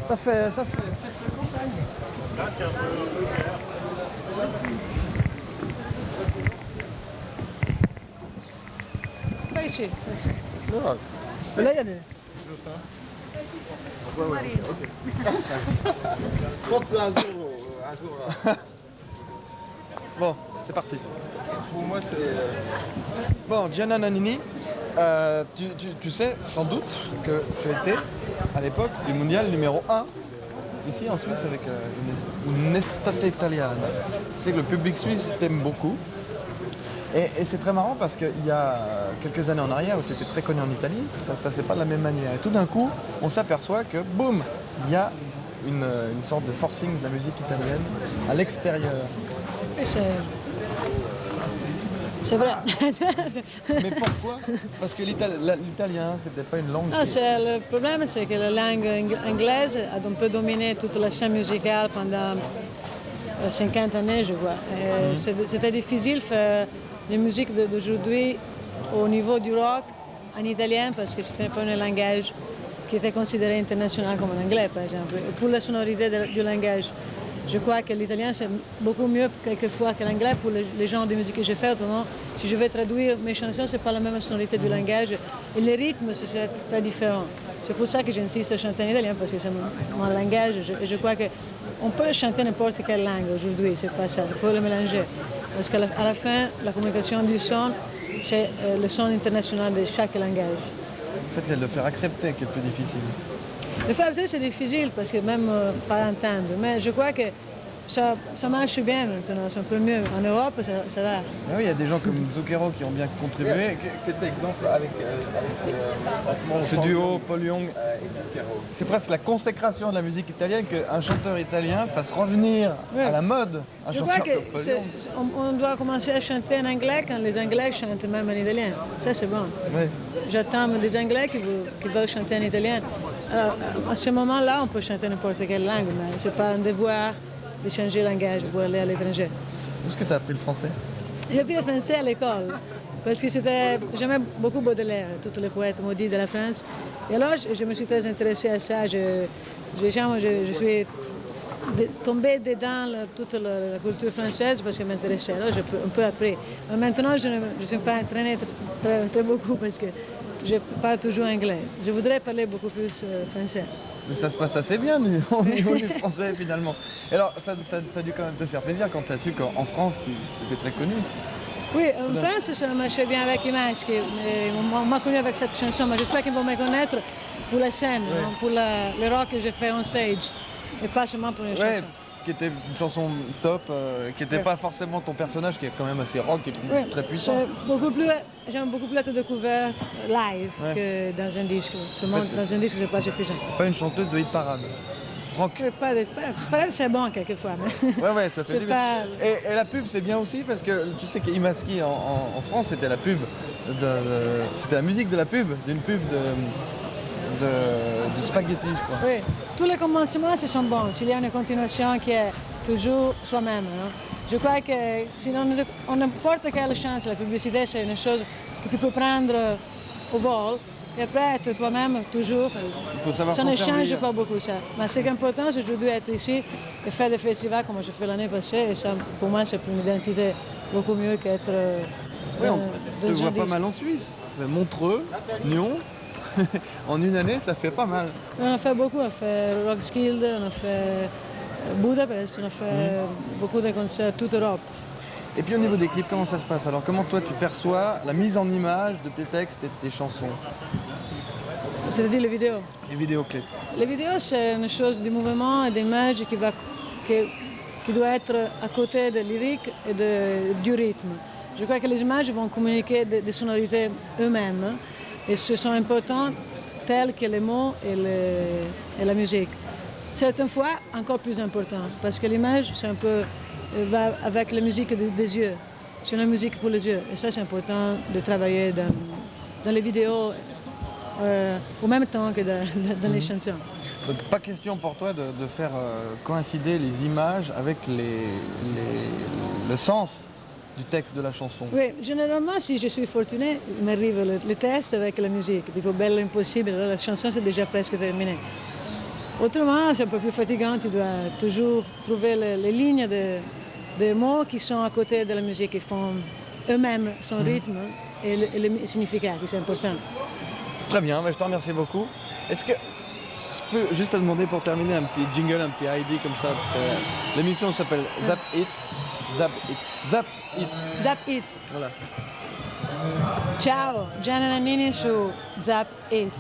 Ça fait. Pas ici. Mais là, il y a des. Bon, c'est parti. Pour moi, c'est. Bon, Gianna Nannini, tu sais sans doute que tu étais à l'époque du mondial numéro 1 ici en Suisse avec une Estate Italiana. Tu sais que le public suisse t'aime beaucoup. Et c'est très marrant parce qu'il y a quelques années en arrière où tu étais très connu en Italie, ça se passait pas de la même manière. Et tout d'un coup, on s'aperçoit que boum, il y a une sorte de forcing de la musique italienne à l'extérieur. Et c'est vrai. Mais pourquoi? Parce que l'italien, c'est peut-être pas une langue. Non, le problème, c'est que la langue anglaise a un peu dominé toute la scène musicale pendant 50 années, je vois. C'était difficile de faire la musique d'aujourd'hui au niveau du rock en italien parce que c'était pas un langage qui était considéré international comme l'anglais, par exemple. Et pour la sonorité du langage, je crois que l'italien c'est beaucoup mieux quelquefois que l'anglais pour les genres de musique que j'ai fait. Autrement, si je vais traduire mes chansons, c'est pas la même sonorité du langage et les rythmes c'est très différent. C'est pour ça que j'insiste à chanter en italien parce que c'est mon langage et je crois qu'on peut chanter n'importe quelle langue aujourd'hui, c'est pas ça, on peut le mélanger. Parce qu'à la fin, la communication du son, c'est le son international de chaque langage. En fait, c'est de le faire accepter qui est le plus difficile. Le faire accepter, c'est difficile parce que même pas entendre. Mais je crois que ça marche bien maintenant, c'est un peu mieux. En Europe, ça va. Ah oui, il y a des gens comme Zucchero qui ont bien contribué. Cet exemple avec Ce duo, Paul Young, c'est presque la consécration de la musique italienne qu'un chanteur italien fasse revenir à la mode un Je chanteur crois comme Paul Young. qu'on doit commencer à chanter en anglais quand les Anglais chantent même en italien. Ça, c'est bon. Oui. J'attends des Anglais qui veulent chanter en italien. Alors, à ce moment-là, on peut chanter n'importe quelle langue, mais ce n'est pas un devoir de changer de langage pour aller à l'étranger. Où est-ce que tu as appris le français? J'ai appris le français à l'école, parce que j'aimais beaucoup Baudelaire, tous les poètes maudits de la France. Et alors, je me suis très intéressée à ça. Je suis tombée dedans toute la culture française parce que ça m'intéressait. Alors, j'ai un peu appris. Mais maintenant, je ne suis pas entraînée très beaucoup parce que je parle toujours anglais. Je voudrais parler beaucoup plus français. Mais ça se passe assez bien au niveau du français finalement. Et alors, ça a dû quand même te faire plaisir quand tu as su qu'en France, tu étais très connu. Oui, en France, ça marchait bien avec les masques. On m'a connu avec cette chanson, mais j'espère qu'ils vont me connaître pour la scène, Ouais. hein, pour le rock que j'ai fait en stage, et pas seulement pour une chanson. Qui était une chanson top, qui n'était pas forcément ton personnage, qui est quand même assez rock et très puissant. J'aime beaucoup plus être découverte live que dans un disque. Seulement dans un disque, c'est pas suffisant. Pas une chanteuse de hit parade. Rock. Pas c'est bon quelquefois, mais Ouais, ça fait c'est du bien. pas... Et la pub, c'est bien aussi parce que tu sais qu'Imaski en France, c'était la pub, c'était la musique de la pub, d'une pub de spaghetti, je crois. Oui, tous les commencements, ce sont bons. S'il y a une continuation qui est toujours soi-même. Hein. Je crois que si on n'importe quelle chance, la publicité, c'est une chose que tu peux prendre au vol. Et après, être toi-même, toujours, ça ne change pas beaucoup ça. Mais ce qui est important, c'est aujourd'hui être ici et faire des festivals comme j'ai fait l'année passée. Et ça, pour moi, c'est une identité beaucoup mieux qu'être on te voit pas mal en Suisse. Montreux, Nyon. En une année, ça fait pas mal. On a fait beaucoup. On a fait Roskilde, on a fait Budapest, on a fait beaucoup de concerts toute Europe. Et puis au niveau des clips, comment ça se passe? Alors comment toi tu perçois la mise en image de tes textes et de tes chansons? C'est-à-dire les vidéos. Les vidéoclips. Les vidéos, c'est une chose du mouvement et d'image qui doit être à côté de lyrique et du rythme. Je crois que les images vont communiquer des sonorités eux-mêmes et ce sont importants tels que les mots et la musique. Certaines fois, encore plus important, parce que l'image, c'est un peu va avec la musique des yeux. C'est une musique pour les yeux. Et ça, c'est important de travailler dans les vidéos au même temps que dans les chansons. Donc pas question pour toi de faire coïncider les images avec le sens du texte de la chanson? Oui, généralement, si je suis fortunée, il m'arrive le test avec la musique, tipo Bello Impossibile, la chanson c'est déjà presque terminée. Autrement, c'est un peu plus fatigant. Tu dois toujours trouver les lignes de mots qui sont à côté de la musique, qui font eux-mêmes son rythme et le significat, qui c'est important. Très bien, je te remercie beaucoup. Est-ce que je peux juste te demander pour terminer un petit jingle, un petit ID comme ça, parce que l'émission s'appelle Zap It. Zap It. Zap It. Zap It. Voilà. Ciao, Gianna Nannini su Zap It.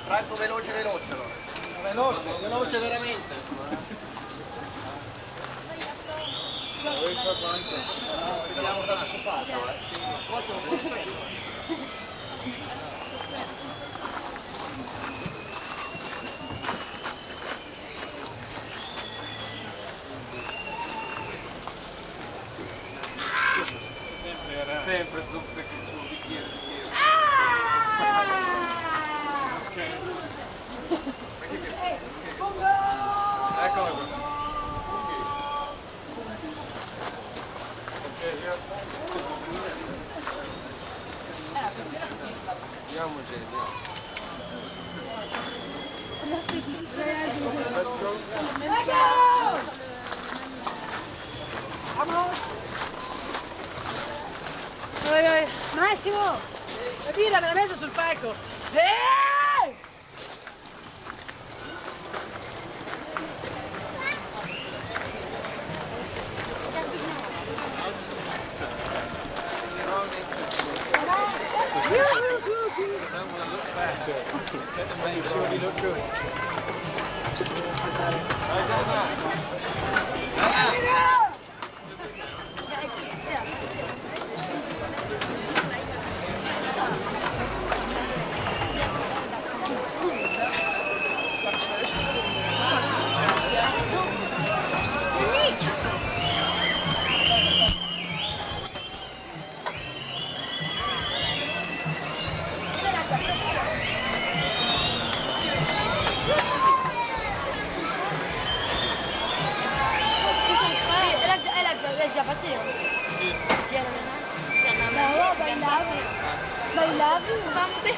Tratto veloce veloce allora. Veloce veramente. Vediamo da questo fatto, Sempre zuppe che sul bicchiere. Eccolo qua. Andiamoci, Vai, vai. Massimo! La birra me l'ha messa sul palco! Eeeh! Make sure we look good. Elle est déjà passée. Hein. Il l'a vu. On va monter.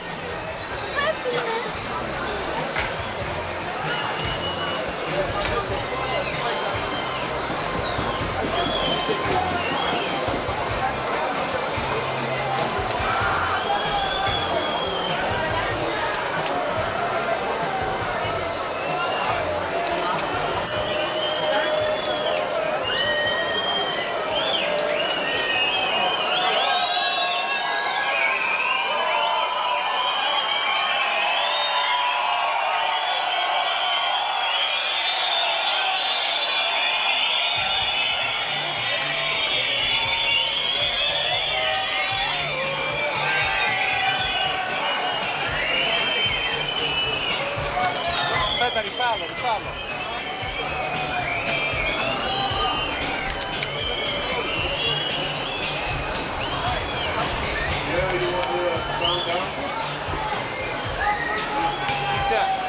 Rifallo, rifallo. Inizia.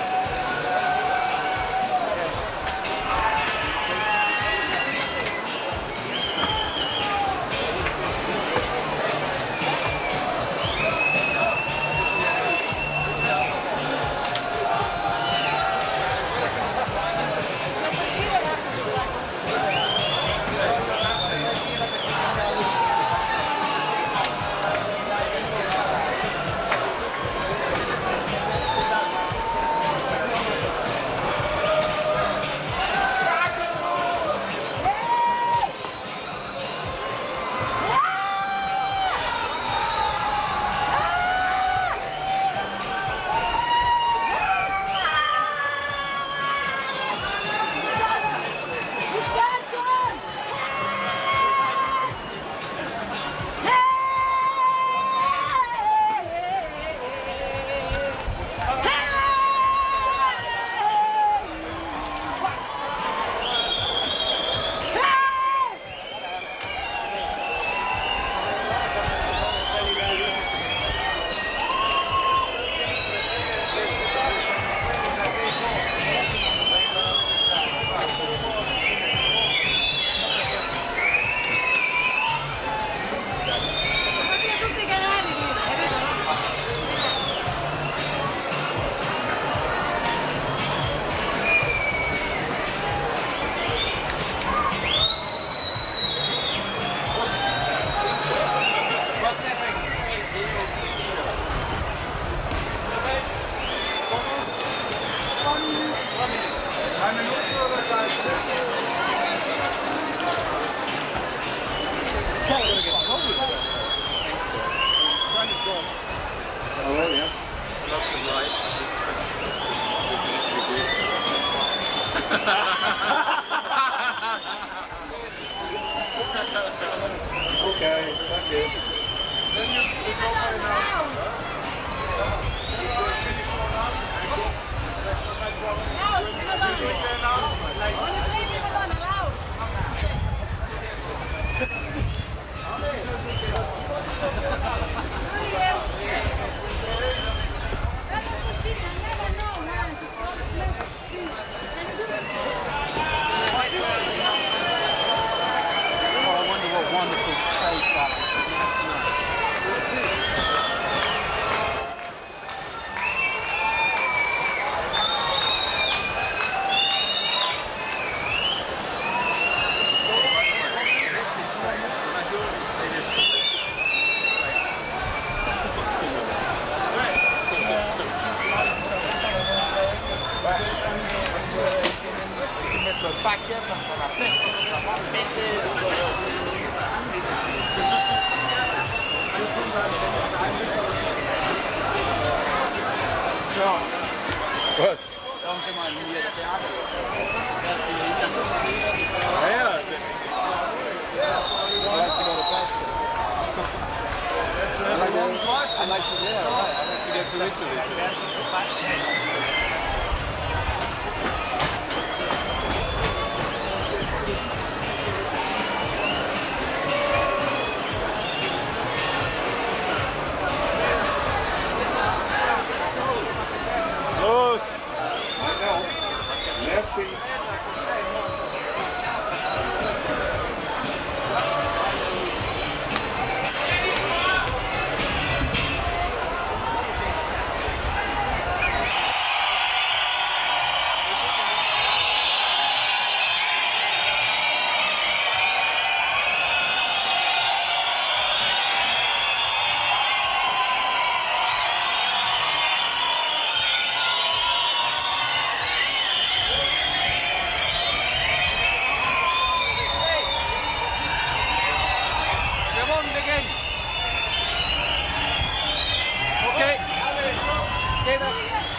Okay, danke. I wonder what wonderful stage balance we're going to have tonight. We'll see. This is Metto il pacchio, passa la What? Something like you Yeah. I like to go to bed. I like to, yeah, right. I like to get to Italy today. Los! Merci. Okay. Okay, then.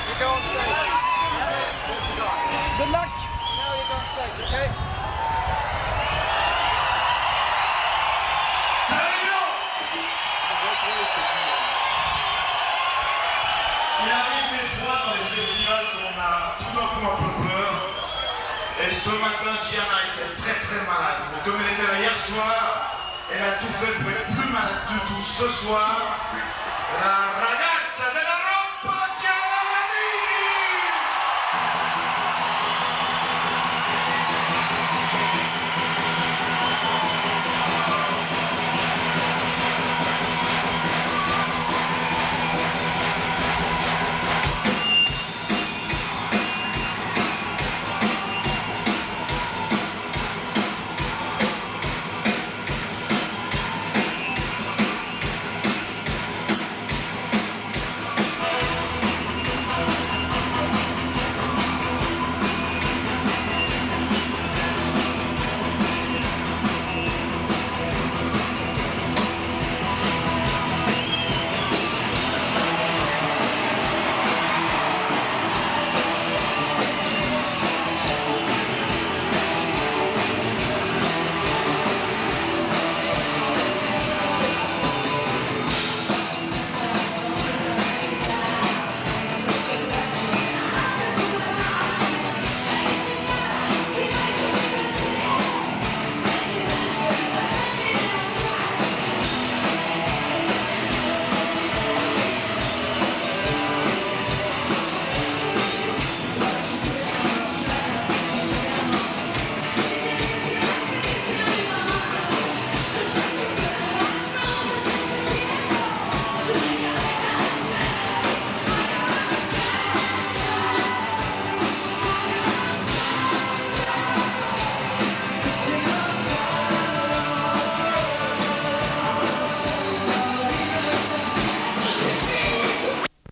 You go on stage. Good luck! Now you go on stage, okay? Il arrive les soirs. dans les festivals qu'on a tout d'un coup un peu peur. Et ce matin, Gianna était très très malade. Mais comme elle était là hier soir, elle a tout fait pour être plus malade du tout ce soir. La ragazza